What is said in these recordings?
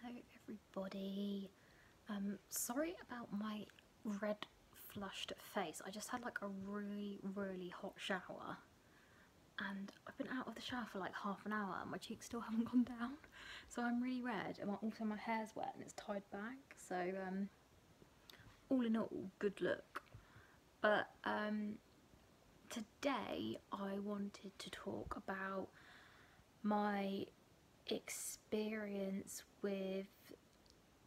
Hello everybody. Sorry about my red flushed face. I just had like a really hot shower and I've been out of the shower for like half an hour and my cheeks still haven't gone down. So I'm really red and also my hair's wet and it's tied back. So all in all, good look. But today I wanted to talk about my experience with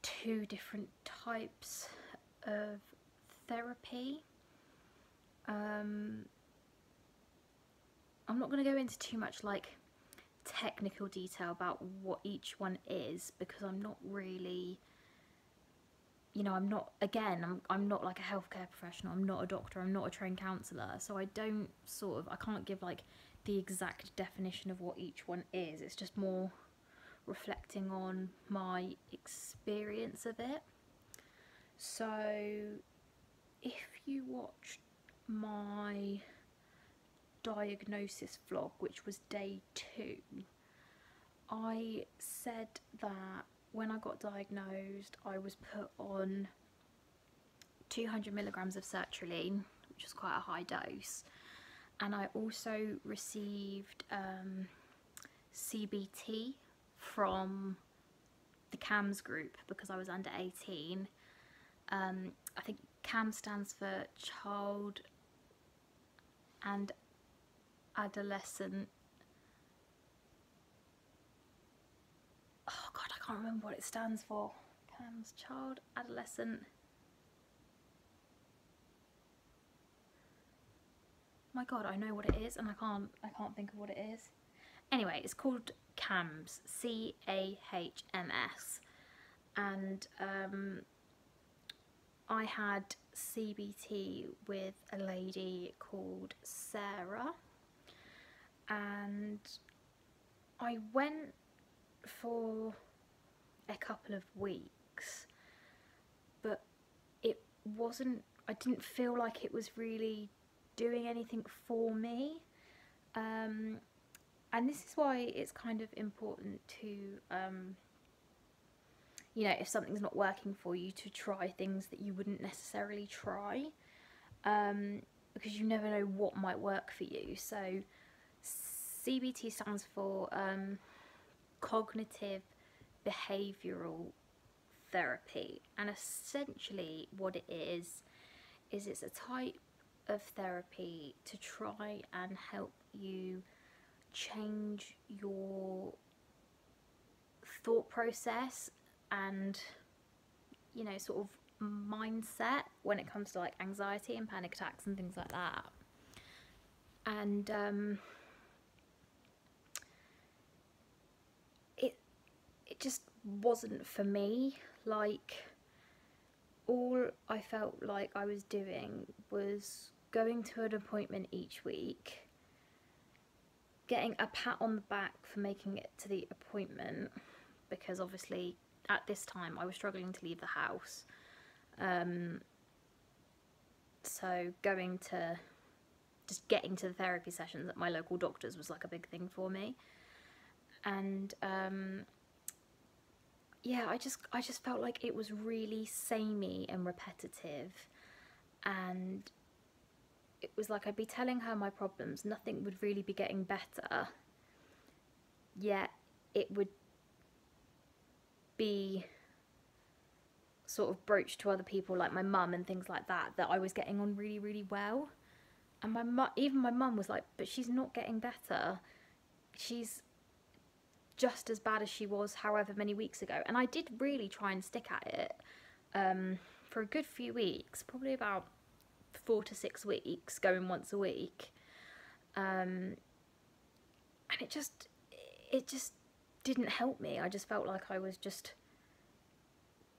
two different types of therapy. I'm not going to go into too much like technical detail about what each one is because I'm not really, I'm not like a healthcare professional. I'm not a doctor, I'm not a trained counsellor, so I can't give like the exact definition of what each one is. It's just more reflecting on my experience of it. So if you watched my diagnosis vlog, which was day 2, I said that when I got diagnosed I was put on 200 milligrams of sertraline, which is quite a high dose, and I also received CBT from the CAMS group because I was under 18. I think CAMS stands for Child and Adolescent. Oh God, I can't remember what it stands for. CAMS, Child, Adolescent. My God, I know what it is and I can't think of what it is. Anyway, it's called CAMS, CAHMS, and I had CBT with a lady called Sarah, and I went for a couple of weeks, but I didn't feel like it was really doing anything for me. And this is why it's kind of important to, if something's not working for you, to try things that you wouldn't necessarily try, because you never know what might work for you. So CBT stands for cognitive behavioural therapy, and essentially what it is it's a type of therapy to try and help you change your thought process and sort of mindset when it comes to like anxiety and panic attacks and things like that. And it just wasn't for me. Like, all I felt like I was doing was going to an appointment each week, getting a pat on the back for making it to the appointment, because obviously at this time I was struggling to leave the house. So getting to the therapy sessions at my local doctor's was like a big thing for me. And yeah, I just felt like it was really samey and repetitive, and it was like I'd be telling her my problems, nothing would really be getting better, yet it would be sort of broached to other people like my mum and things like that I was getting on really well. And even my mum was like, but she's not getting better, she's just as bad as she was however many weeks ago. And I did really try and stick at it for a good few weeks, probably about 4 to 6 weeks, going once a week, and it just didn't help me. I just felt like I was just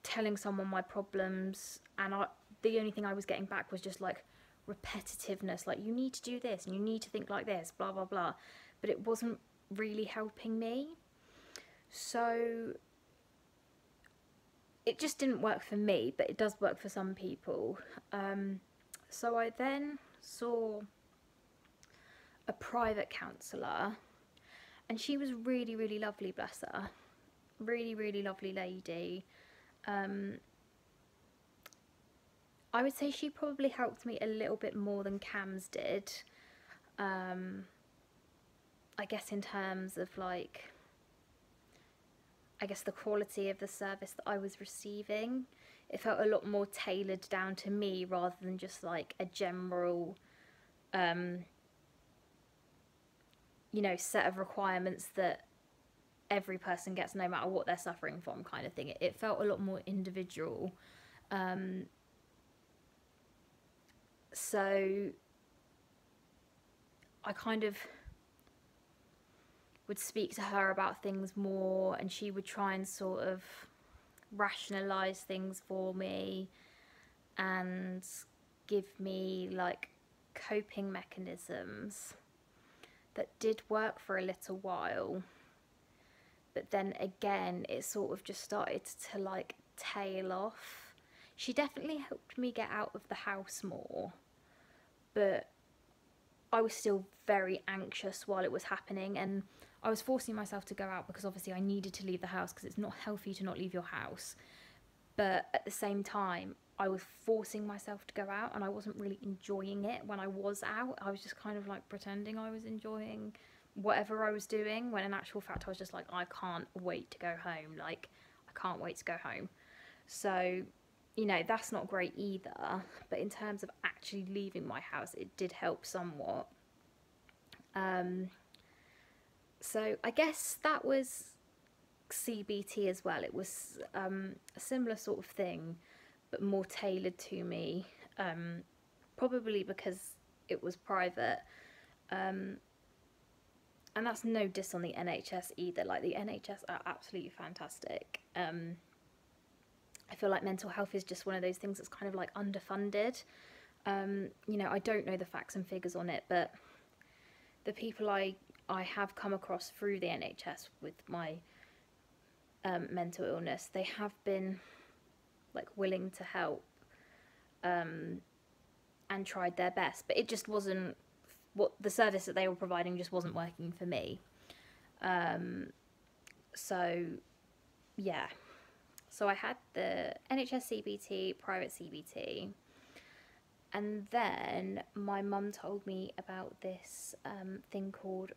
telling someone my problems, and the only thing I was getting back was just like repetitiveness, like you need to do this and you need to think like this, blah blah blah, but it wasn't really helping me. So it just didn't work for me, but it does work for some people. So I then saw a private counsellor, and she was really lovely, bless her. Really, really lovely lady. Um, I would say she probably helped me a little bit more than Cam's did. Um, I guess in terms of like, I guess the quality of the service that I was receiving, it felt a lot more tailored down to me rather than just like a general, um, you know, set of requirements that every person gets no matter what they're suffering from, kind of thing. It felt a lot more individual. Um, so I kind of would speak to her about things more, and she would try and sort of rationalize things for me and give me like coping mechanisms that did work for a little while, but then again it sort of just started to like tail off. She definitely helped me get out of the house more, but I was still very anxious while it was happening, and I was forcing myself to go out because obviously I needed to leave the house because it's not healthy to not leave your house. But at the same time, I was forcing myself to go out and I wasn't really enjoying it when I was out. I was just kind of like pretending I was enjoying whatever I was doing, when in actual fact I was just like, I can't wait to go home. Like, I can't wait to go home. So, you know, that's not great either. But in terms of actually leaving my house, it did help somewhat. So I guess that was CBT as well. It was a similar sort of thing, but more tailored to me, probably because it was private. And that's no diss on the NHS either. Like, the NHS are absolutely fantastic. I feel like mental health is just one of those things that's kind of like underfunded. You know, I don't know the facts and figures on it, but the people I have come across through the NHS with my mental illness, they have been like willing to help, and tried their best, but it just wasn't what the service that they were providing just wasn't working for me. So yeah, so I had the NHS CBT, private CBT, and then my mum told me about this thing called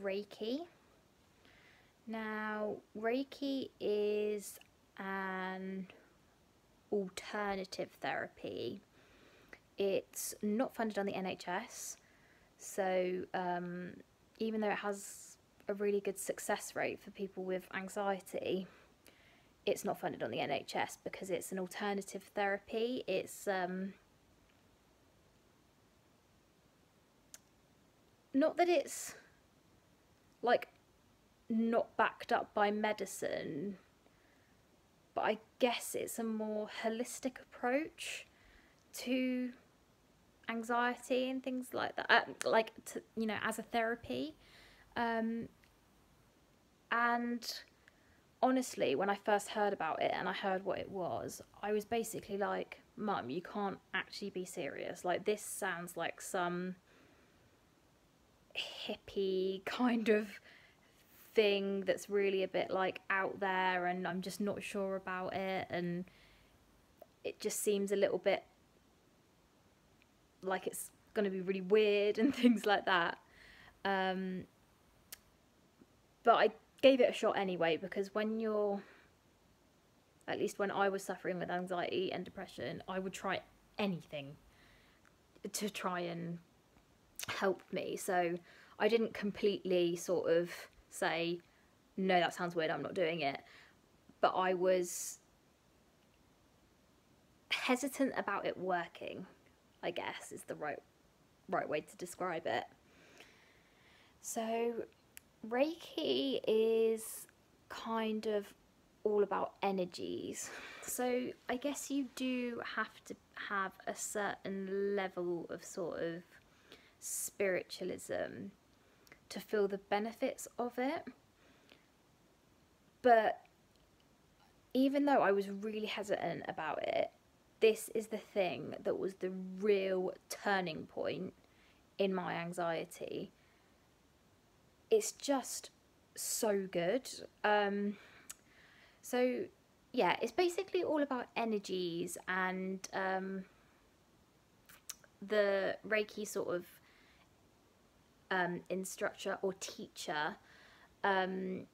Reiki. Now, Reiki is an alternative therapy. It's not funded on the NHS, so even though it has a really good success rate for people with anxiety, it's not funded on the NHS because it's an alternative therapy. It's not that it's like not backed up by medicine, but I guess it's a more holistic approach to anxiety and things like that, like to, you know, as a therapy. And honestly, when I first heard about it and I heard what it was, I was basically like, Mum, you can't actually be serious. Like, this sounds like some hippie kind of thing that's really a bit like out there, and I'm just not sure about it, and it just seems a little bit like it's going to be really weird and things like that. But I gave it a shot anyway, because when you're, at least when I was suffering with anxiety and depression, I would try anything to try and help me. So I didn't completely sort of say, no, that sounds weird, I'm not doing it. But I was hesitant about it working, I guess is the right way to describe it. So Reiki is kind of all about energies. So I guess you do have to have a certain level of sort of spiritualism to feel the benefits of it. But even though I was really hesitant about it, this is the thing that was the real turning point in my anxiety. It's just so good. So yeah, it's basically all about energies, and the Reiki sort of instructor or teacher um,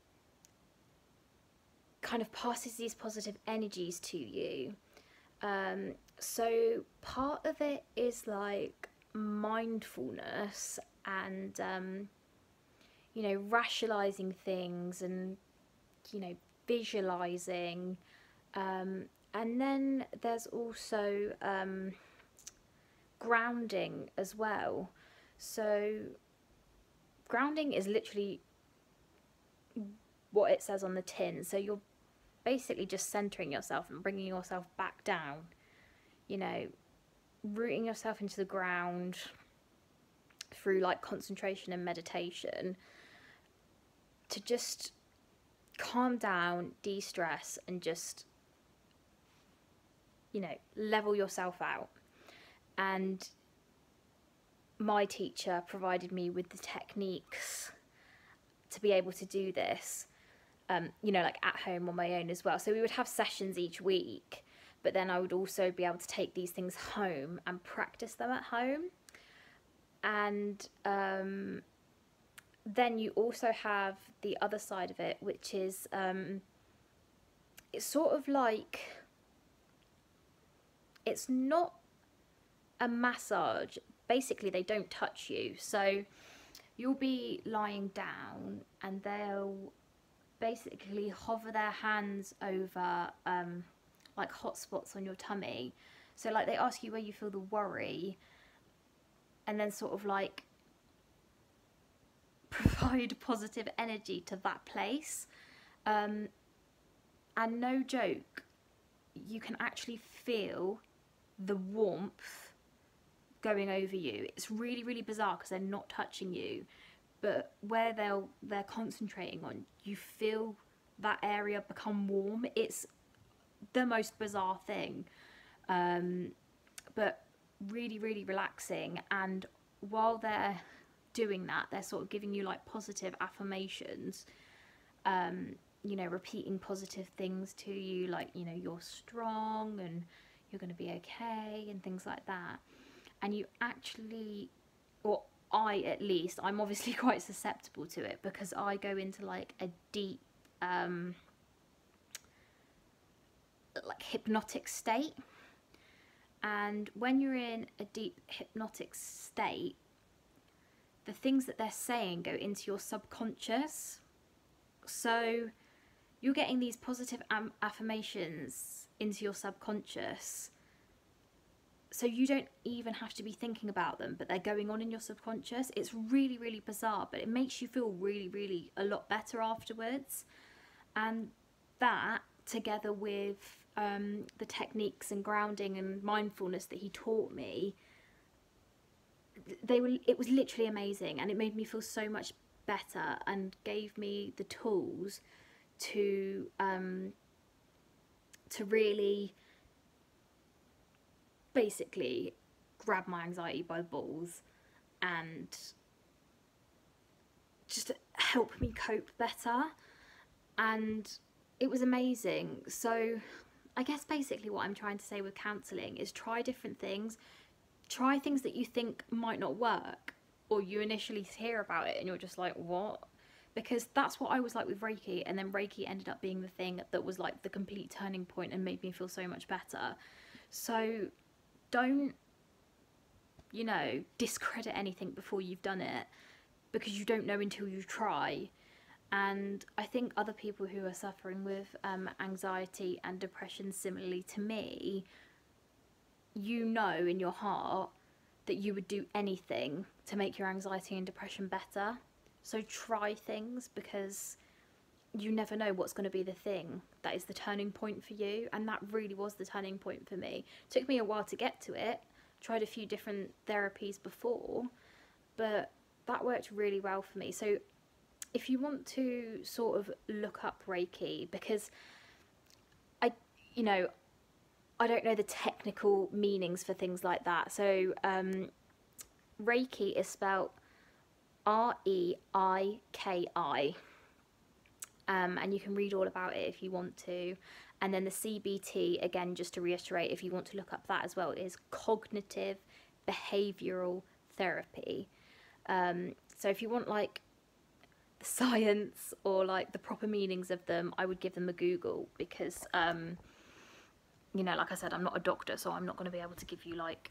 kind of passes these positive energies to you. So part of it is like mindfulness and rationalizing things, and visualizing, and then there's also grounding as well. So grounding is literally what it says on the tin. So you're basically just centering yourself and bringing yourself back down, rooting yourself into the ground through like concentration and meditation to just calm down, de-stress, and just level yourself out. And my teacher provided me with the techniques to be able to do this, like at home on my own as well. So we would have sessions each week, but then I would also be able to take these things home and practice them at home. And then you also have the other side of it, which is it's sort of like, it's not a massage. Basically, they don't touch you. So you'll be lying down and they'll basically hover their hands over like hot spots on your tummy. So like they ask you where you feel the worry, and then sort of like provide positive energy to that place. And no joke, you can actually feel the warmth going over you. It's really, really bizarre because they're not touching you, but where they're concentrating on, you feel that area become warm. It's the most bizarre thing, but really, really relaxing. And while they're doing that, they're sort of giving you like positive affirmations, repeating positive things to you, like, you're strong and you're going to be okay and things like that. And you actually, or I at least, I'm obviously quite susceptible to it because I go into like a deep like hypnotic state. And when you're in a deep hypnotic state, the things that they're saying go into your subconscious. So you're getting these positive affirmations into your subconscious, so you don't even have to be thinking about them, but they're going on in your subconscious. It's really, really bizarre, but it makes you feel really, really a lot better afterwards. And that, together with the techniques and grounding and mindfulness that he taught me, it was literally amazing, and it made me feel so much better and gave me the tools to really basically grab my anxiety by the balls and just help me cope better. And it was amazing. So I guess basically what I'm trying to say with counselling is try different things. Try things that you think might not work, or you initially hear about it and you're just like, what? Because that's what I was like with Reiki, and then Reiki ended up being the thing that was like the complete turning point and made me feel so much better. So don't, discredit anything before you've done it, because you don't know until you try. And I think other people who are suffering with anxiety and depression similarly to me, in your heart that you would do anything to make your anxiety and depression better. So try things, because you never know what's going to be the thing that is the turning point for you. And that really was the turning point for me. It took me a while to get to it. Tried a few different therapies before, but that worked really well for me. So if you want to sort of look up Reiki, because I don't know the technical meanings for things like that. So Reiki is spelled Reiki, and you can read all about it if you want to. And then the CBT, again, just to reiterate, if you want to look up that as well, is cognitive behavioural therapy. So if you want like the science or like the proper meanings of them, I would give them a Google, because you know, like I said, I'm not a doctor, so I'm not going to be able to give you like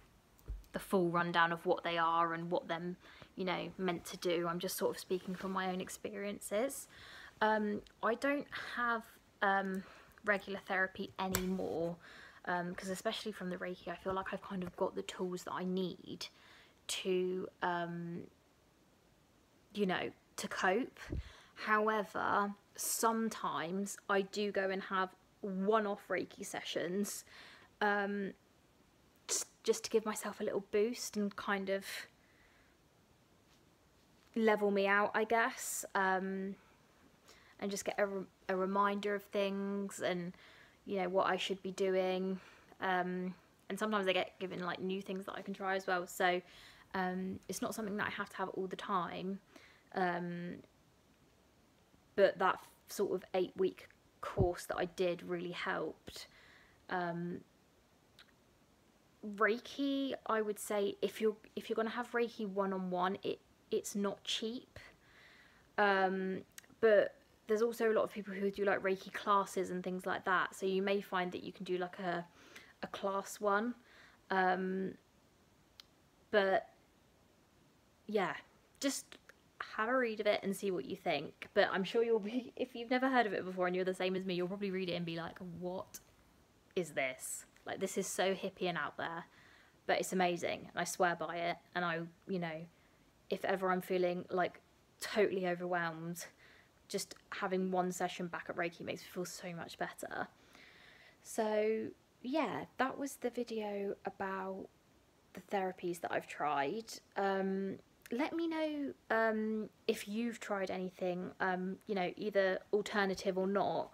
the full rundown of what they are and what they're, you know, meant to do. I'm just sort of speaking from my own experiences. I don't have regular therapy anymore, because especially from the Reiki, I feel like I've kind of got the tools that I need to, you know, to cope. However, sometimes I do go and have one-off Reiki sessions, just to give myself a little boost and kind of level me out, I guess, and just get a reminder of things and, you know, what I should be doing. And sometimes I get given like new things that I can try as well. So it's not something that I have to have all the time. But that sort of 8-week course that I did really helped. Reiki, I would say, if you're going to have Reiki one-on-one, it's not cheap. But there's also a lot of people who do like Reiki classes and things like that. So you may find that you can do like a class one. But yeah, just have a read of it and see what you think. But I'm sure you'll be, if you've never heard of it before and you're the same as me, you'll probably read it and be like, what is this? Like, this is so hippie and out there, but it's amazing, and I swear by it. And I, you know, if ever I'm feeling like totally overwhelmed, just having one session back at Reiki makes me feel so much better. So yeah, that was the video about the therapies that I've tried. Let me know if you've tried anything, you know, either alternative or not,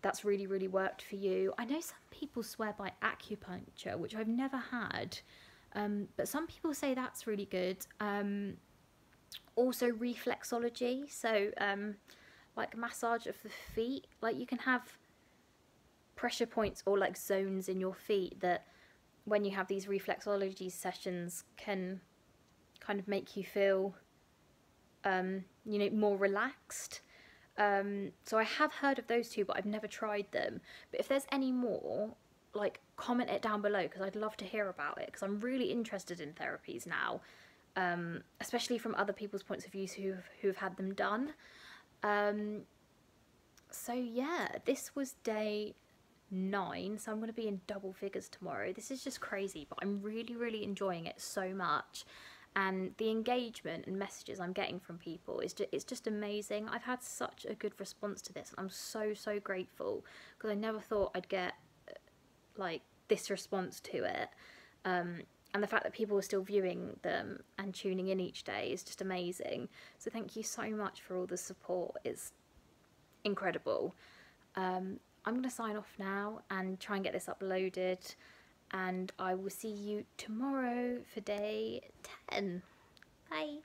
that's really, really worked for you. I know some people swear by acupuncture, which I've never had, but some people say that's really good. Also reflexology, so like massage of the feet. Like, you can have pressure points or like zones in your feet that when you have these reflexology sessions can kind of make you feel, you know, more relaxed. So I have heard of those two, but I've never tried them. But if there's any more, like, comment it down below, because I'd love to hear about it, because I'm really interested in therapies now, especially from other people's points of views who've had them done. So yeah, this was day 9, so I'm going to be in double figures tomorrow. This is just crazy, but I'm really, really enjoying it so much. And the engagement and messages I'm getting from people it's just amazing. I've had such a good response to this. I'm so, so grateful, because I never thought I'd get like this response to it. And the fact that people are still viewing them and tuning in each day is just amazing. So thank you so much for all the support. It's incredible. I'm going to sign off now and try and get this uploaded. And I will see you tomorrow for day 10. Bye.